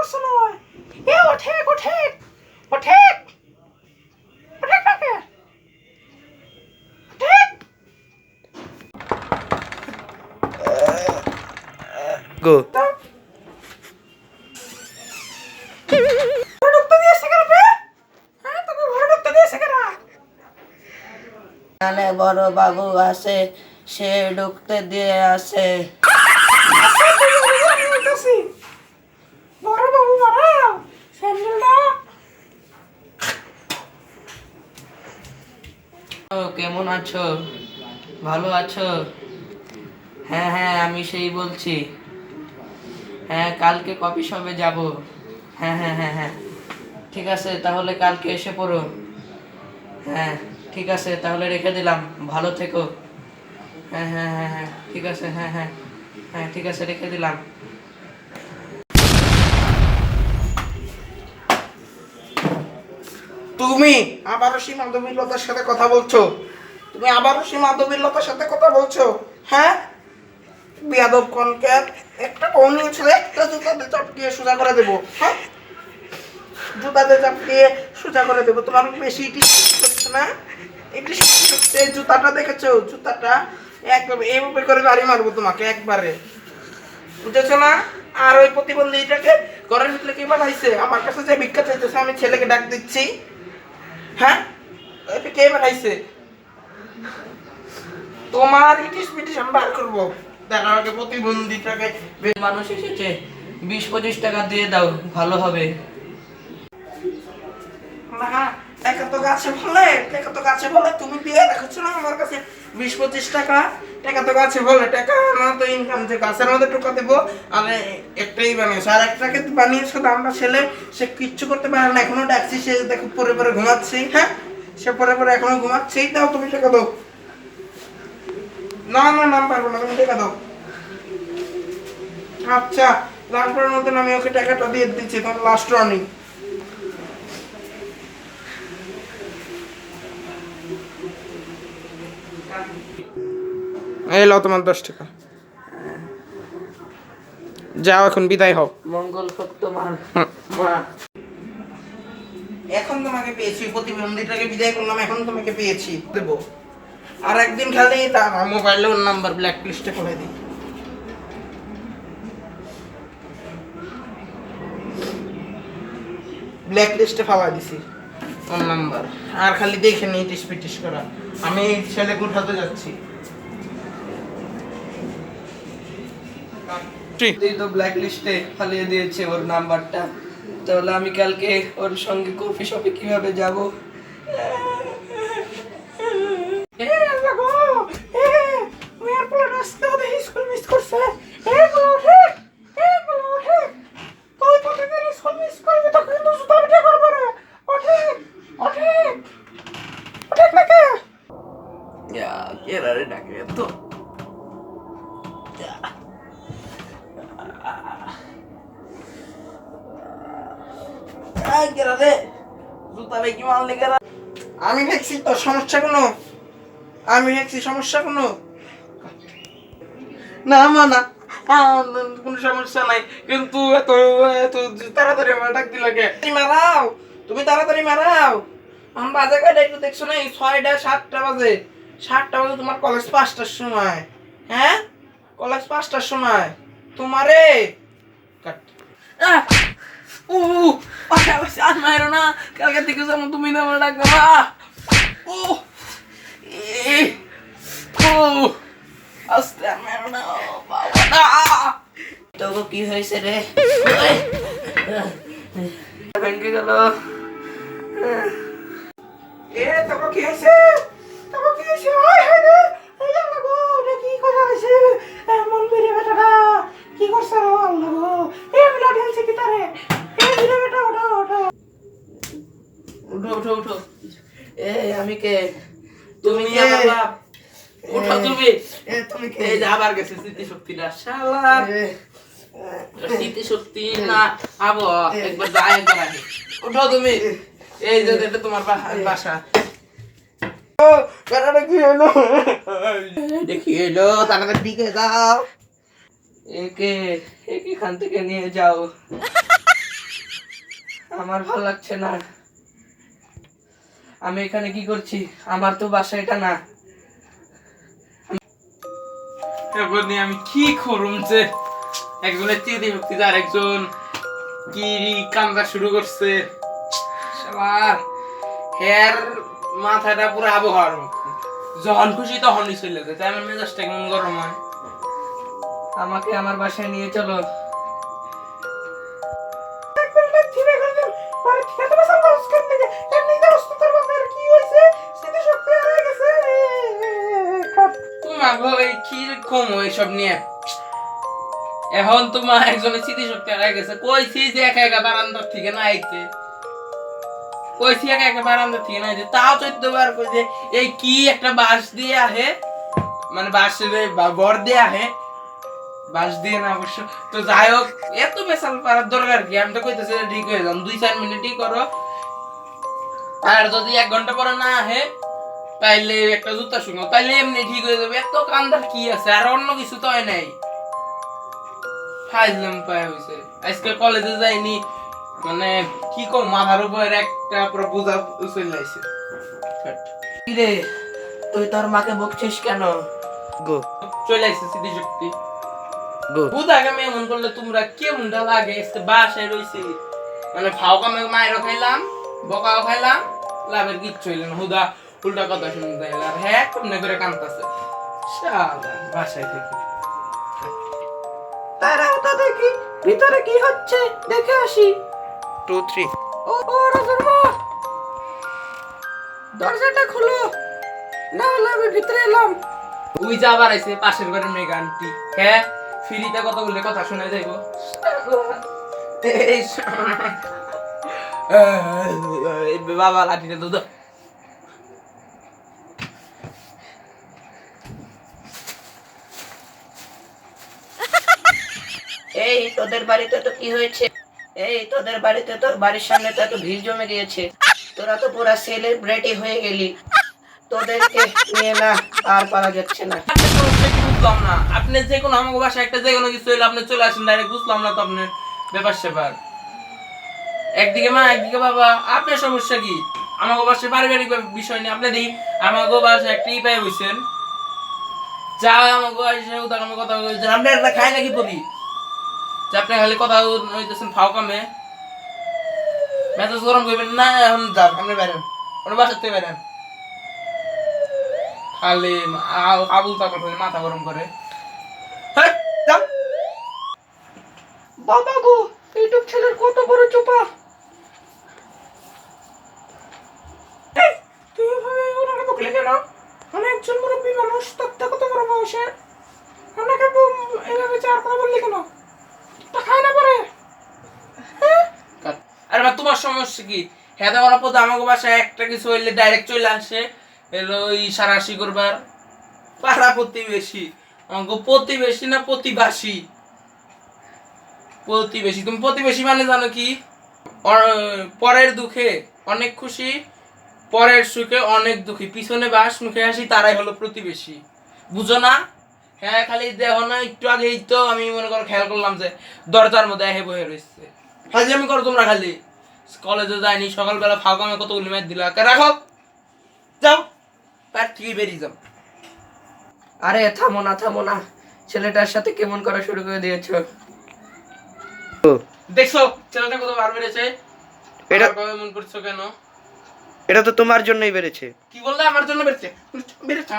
করছ নয় এ ওঠে ওঠে ওঠে ওঠে কাকে ওঠে গো ঢুকতে দিয়েছে কেন বে হ্যাঁ তোকে ঘরে ঢুকতে দিয়েছে কেন এখানে বড় বাবু আছে, সে ঢুকতে দিয়ে আসে। বড় বাবু মারাও স্যান্ডেলটা কেমন আছো? ভালো আছো? হ্যাঁ হ্যাঁ, আমি সেই বলছি। হ্যাঁ, কালকে কফি শপে যাব। হ্যাঁ হ্যাঁ হ্যাঁ হ্যাঁ, ঠিক আছে, তাহলে কালকে এসে পড়ো। হ্যাঁ ঠিক আছে, তাহলে রেখে দিলাম, ভালো থেকো। হ্যাঁ হ্যাঁ হ্যাঁ হ্যাঁ, ঠিক আছে, হ্যাঁ হ্যাঁ হ্যাঁ, ঠিক আছে, রেখে দিলাম। তুমি আবারও সীমান্তবিল্লতার সাথে কথা বলছো? তুমি আবারও সীমান্তবিল্লতার সাথে কথা বলছো? হ্যাঁ বিয়াদব কনকের একটা কৌনি ছেলে একটা জুতাতে চাপকিয়ে সোজা করে দেবো। হ্যাঁ জুতাতে চাপকিয়ে সোজা করে দেবো। তোমার বেশি ইটিস হচ্ছে না? ইটিস হচ্ছে। জুতাটা দেখেছো? জুতাটা একদম এইভাবে করে বাড়ি মারবো তোমাকে একবারে, বুঝেছো না? আর ওই প্রতিবন্ধীটাকে ঘরের ভিতরে কে পাঠাইছে? আমার কাছে যে ভিক্ষা চাইতেছে, আমি ছেলেকে ডাক দিচ্ছি। হ্যাঁ এটা কে পাঠাইছে? তোমার ইটিস পিটিস আমি বার করবো। তার আগে প্রতিবন্ধীটাকে মানুষ এসেছে, 20-25 টাকা দিয়ে দাও, ভালো হবে। না টাকা তো গাছে বলে, টাকা তো গাছে বলে, তুমি দিয়ে দেখছো না আমার কাছে 20-25 টাকা? টাকা তো গাছে বলে, টাকা আমার তো ইনকাম, যে গাছের মধ্যে টোকা দেবো। আমি একটাই বানিয়েছি, আর একটাকে বানিয়েছো তো আমরা ছেলে, সে কিচ্ছু করতে পারে না, এখনো ডাকছি, সে দেখো পরে পরে ঘুমাচ্ছি। হ্যাঁ সে পরে পরে এখনো ঘুমাচ্ছেই। দাও তুমি টাকা দাও। না না নাম পারবো না, তুমি টাকা দাও। আচ্ছা লাস্টের মতন আমি ওকে টাকাটা দিয়ে দিচ্ছি, তোমার লাস্ট রানিং। এই লাও তোমার 10 টাকা, যাও এখন বিদায় হও। মঙ্গল সত্য মা। এখন তোমাকে পেয়েছি, প্রতিবন্ধীটাকে বিদায় করলাম, এখন তোমাকে পেয়েছি দেবো। আর একদিন খালি তার মোবাইলে ওর নাম্বার ব্ল্যাক লিস্টে করে দিই। ব্ল্যাক লিস্টে ফালা দিছি ওর নাম্বার। আর খালি দেখে নিই টিস পিটিস করা। আমি ছেলে উঠাতে যাচ্ছি। তুই তো ব্ল্যাক লিস্টে ফালিয়ে দিয়েছে ওর নাম্বারটা, তাহলে আমি কালকে ওর সঙ্গে কফি শপে কিভাবে যাব? কেরারে ডাকে তো আমি দেখছি তোর সমস্যা কোনো, আমি দেখছি সমস্যা কোনো না মা না, কোনো সমস্যা নাই, কিন্তু এত এত তাড়াতাড়ি আমার ডাক দিল কে? তুমি মারাও, তুমি তাড়াতাড়ি মারাও। আমার বাজে কয়টা একটু দেখছো না? 6টা 7টা বাজে। 7টা বাজে, তোমার কলেজ 5টার সময়। হ্যাঁ কলেজ 5টার সময় তোমারে কাট। ও পাখা বসে আর মারো না, কালকে থেকে যেমন তুমি না আমার ডাকবে না। ও ও আস্তে আর মারো না বাবা না। তোকে কি হয়েছে রে? ভেঙে গেল। এ তোকে কি হয়েছে? তোকে কি হয়েছে? হায় হায় রে, এই আল্লাহ গো, এটা কি কথা হয়েছে? এমন বেরে বেটাটা কি করছে রে আল্লাহ গো? এ মিলা ঢেলছে কি তারে? এ বেরে বেটা ওঠো ওঠো উঠো উঠো উঠো। আমি কে? তুমি আমার বাপ। উঠো তুমি। তুমি কে? এই যে আবার গেছে স্মৃতিশক্তিটা, শালা স্মৃতিশক্তি না আবো একবার যায় একবার আগে। উঠো তুমি। এই যে এটা তোমার বাসা। ও বেটাটা কি হলো? দেখি এলো, তাড়াতাড়ি দিকে যাও। একে এখান থেকে নিয়ে যাও। আমার ভালো লাগছে না। আমি এখানে কি করছি? আমার তো বাসা এটা না। এবার নিয়ে আমি কি করুম যে একজনের চিঠি ভক্তি আর একজন কি কান্দা শুরু করছে। শালার হেয়ার মাথাটা পুরো আবহাওয়ার মতো। যখন খুশি তখনই চলে যায়, তাই আমার মেজাজটা কেমন গরম হয়। আমাকে আমার বাসায় নিয়ে চলো। তোমাকে এই কি কম এইসব নিয়ে এখন তোমার একজনের স্মৃতিশক্তি হারাই গেছে। কইছি যে একা একা বারান্দার থেকে না আইতে, কইছি একা একা বারান্দার থেকে না আইতে, তাও 14 বার কই যে এই কি একটা বাঁশ দিয়ে আহে, মানে বাঁশের বর দিয়ে আহে, বাঁশ দিয়ে না অবশ্য। তো যাই হোক, এত বেসাল পারার দরকার কি? আমি তো কইতেছি যে ঠিক হয়ে যাম, 2-4 মিনিটই করো। আর যদি 1 ঘন্টা পরে না আহে তাইলে একটা জুতা শুনো, তাইলে এমনি ঠিক হয়ে যাবে। এত কান্দার কি আছে? আর অন্য কিছু তো হয় নাই। ফাইজলাম পায় হইছে। আজকে কলেজে যাইনি, মানে কি কম, মাথার উপর একটা পুরো বোঝা চলে আইছে। কি রে, তুই তোর মাকে বকছিস কেন? গো চলে আইছে স্মৃতিশক্তি। গো বুধাকে আমি এমন করলে তোমরা কেমনটা লাগে? বাসায় রইছি, মানে ফাও কামে মায়েরও খাইলাম, বকাও খাইলাম, লাভের কিচ্ছু হইল না। হুদা উল্টা কথা শুনতে যাইলাম, আর হ্যাঁ কেমনে করে কান্দতেছে শালা বাসায় থেকে। তারাও তো দেখি ভিতরে কি হচ্ছে, দেখে আসি। 2 3 ও রাজুর মা, দরজাটা খুলো, না হলে আমি ভিতরে এলাম। ওই যে আবার আইছে পাশের ঘরের মেয়ে আন্টি। হ্যাঁ, ফ্রিতে কত বললে কথা শোনা যাইবো। এই বাবা লাঠিটা দুধ। এই তোদের বাড়িতে তো কি হয়েছে? এই তোদের বাড়িতে, তোর বাড়ির সামনে তো এত ভিড় জমে গিয়েছে, তোরা তো পুরা সেলিব্রিটি হয়ে গেলি। তোদেরকে নিয়ে না আর পারা যাচ্ছে না। আপনার সমস্যা কি বুঝলাম না? আপনি যে কোনো আমাকে বাসায় একটা যে কোনো কিছু হইলে আপনি চলে আসেন ডাইরেক্ট, বুঝলাম না তো আপনার ব্যাপার স্যাপার। একদিকে মা একদিকে বাবা, আপনার সমস্যা কি? আমাকে বাসায় পারিবারিক বিষয় নিয়ে আপনি দেখি আমাকে বাসায় একটা পাই হইছেন, যা আমাকে বাসায় উদাহরণ কথা বলছেন, আপনি একটা খাই নাকি বলি যে আপনি খালি কথা হইতেছেন ফাও কামে। মেজাজ গরম করবেন না, এখন যান আপনি বেরেন, ওর বাসার থেকে বেরেন। খালি আবুল তাবুল খালি মাথা গরম করে। হ্যাঁ, যান। বাবা গো, এইটুক ছেলের কত বড় চোপা! তুই এভাবে ওনাকে বকলে কেন? অনেকজন মুরব্বী মানুষ, তার থেকে কত বড় বয়সের, ওনাকে এভাবে চার কথা বললি কেন? তা খায় না পরে? আরে বা তোমার সমস্যা কি? হ্যাঁ, তোমার পথে আমাকে বাসায় একটা কিছু হইলে ডাইরেক্ট চলে আসে এলো ইশারাশি করবার। পাড়া প্রতিবেশী, আমাকে প্রতিবেশী না প্রতিবাসী? প্রতিবেশী। তুমি প্রতিবেশী মানে জানো কি? পরের দুঃখে অনেক খুশি, পরের সুখে অনেক দুঃখী, পিছনে বাস মুখে হাসি, তারাই হলো প্রতিবেশী। বুঝো না? হ্যাঁ, খালি দেখো না, একটু আগেই তো আমি মনে করো খেয়াল করলাম যে দরজার মধ্যে এসে বসে রয়েছে। খালি আমি করো তোমরা, খালি কলেজে যাইনি, সকালবেলা ফাঁকা কতগুলি ম্যাচ দিলা, রাখো, যাও তার ঠিকই বেরিয়ে যাও। আরে থামো না, ছেলেটার সাথে কেমন করা শুরু করে দিয়েছো। দেখছো ছেলেটা কত বার বেড়েছে? এটা এমন করছো কেন? এটা তো তোমার জন্যই বেড়েছে। কি বললে? আমার জন্য বেড়েছে? বেড়েছে